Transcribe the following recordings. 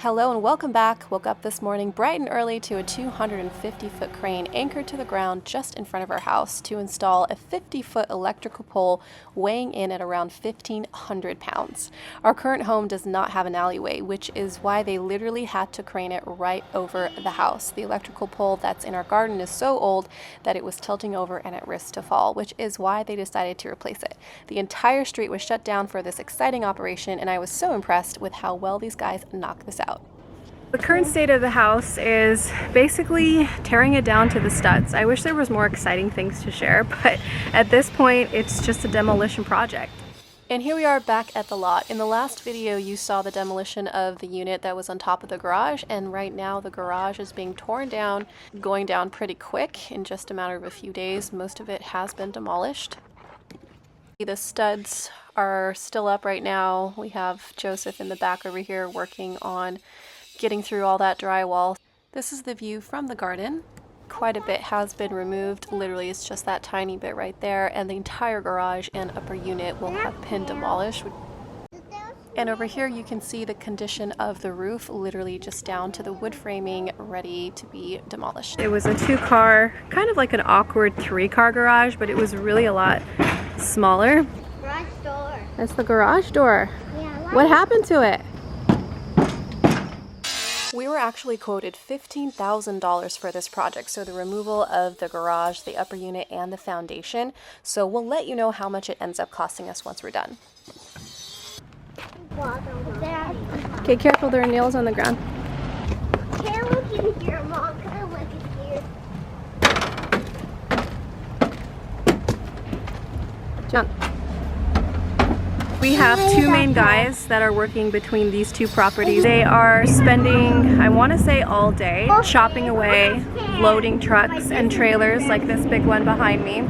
Hello and welcome back. Woke up this morning bright and early to a 250-foot crane anchored to the ground just in front of our house to install a 50-foot electrical pole weighing in at around 1,500 pounds. Our current home does not have an alleyway, which is why they literally had to crane it right over the house. The electrical pole that's in our garden is so old that it was tilting over and at risk to fall, which is why they decided to replace it. The entire street was shut down for this exciting operation, and I was so impressed with how well these guys knocked this out. The current state of the house is basically tearing it down to the studs. I wish there was more exciting things to share, but at this point it's just a demolition project. And here we are back at the lot. In the last video you saw the demolition of the unit that was on top of the garage, and right now the garage is being torn down, going down pretty quick in just a matter of a few days. Most of it has been demolished. The studs are still up right now. We have Joseph in the back over here working on getting through all that drywall. This is the view from the garden. Quite a bit has been removed. Literally it's just that tiny bit right there, and the entire garage and upper unit will have been demolished. And over here you can see the condition of the roof, literally just down to the wood framing, ready to be demolished. It was a 2-car, kind of like an awkward 3-car garage, but it was really a lot smaller. Garage door. That's the garage door. Yeah, what happened to it? We were actually quoted $15,000 for this project, so the removal of the garage, the upper unit, and the foundation. So we'll let you know how much it ends up costing us once we're done. Okay, careful, there are nails on the ground. Can't look in here, Mom. Can't look in here. Jump. We have 2 main guys that are working between these 2 properties. They are spending, I want to say, all day chopping away, loading trucks and trailers like this big one behind me,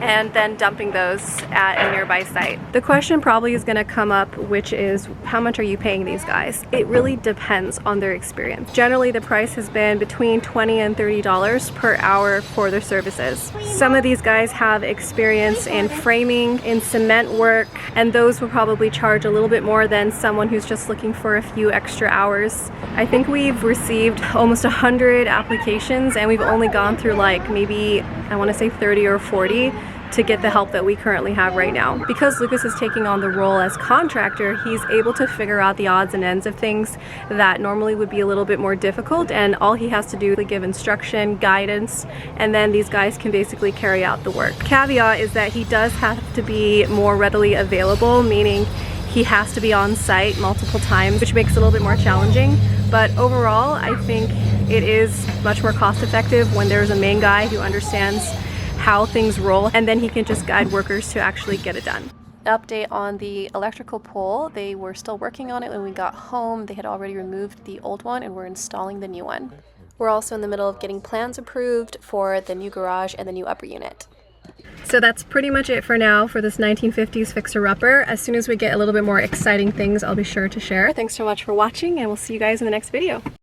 and then dumping those at a nearby site. The question probably is going to come up, which is, how much are you paying these guys? It really depends on their experience. Generally, the price has been between $20 and $30 per hour for their services. Some of these guys have experience in framing, in cement work, and those will probably charge a little bit more than someone who's just looking for a few extra hours. I think we've received almost 100 applications, and we've only gone through like maybe, I want to say 30 or 40 to get the help that we currently have right now. Because Lucas is taking on the role as contractor, he's able to figure out the odds and ends of things that normally would be a little bit more difficult, and all he has to do is give instruction, guidance, and then these guys can basically carry out the work. Caveat is that he does have to be more readily available, meaning he has to be on site multiple times, which makes it a little bit more challenging. But overall, I think it is much more cost effective when there's a main guy who understands how things roll, and then he can just guide workers to actually get it done. Update on the electrical pole. They were still working on it when we got home. They had already removed the old one and were installing the new one. We're also in the middle of getting plans approved for the new garage and the new upper unit. So that's pretty much it for now for this 1950s fixer-upper. As soon as we get a little bit more exciting things, I'll be sure to share. Thanks so much for watching, and we'll see you guys in the next video.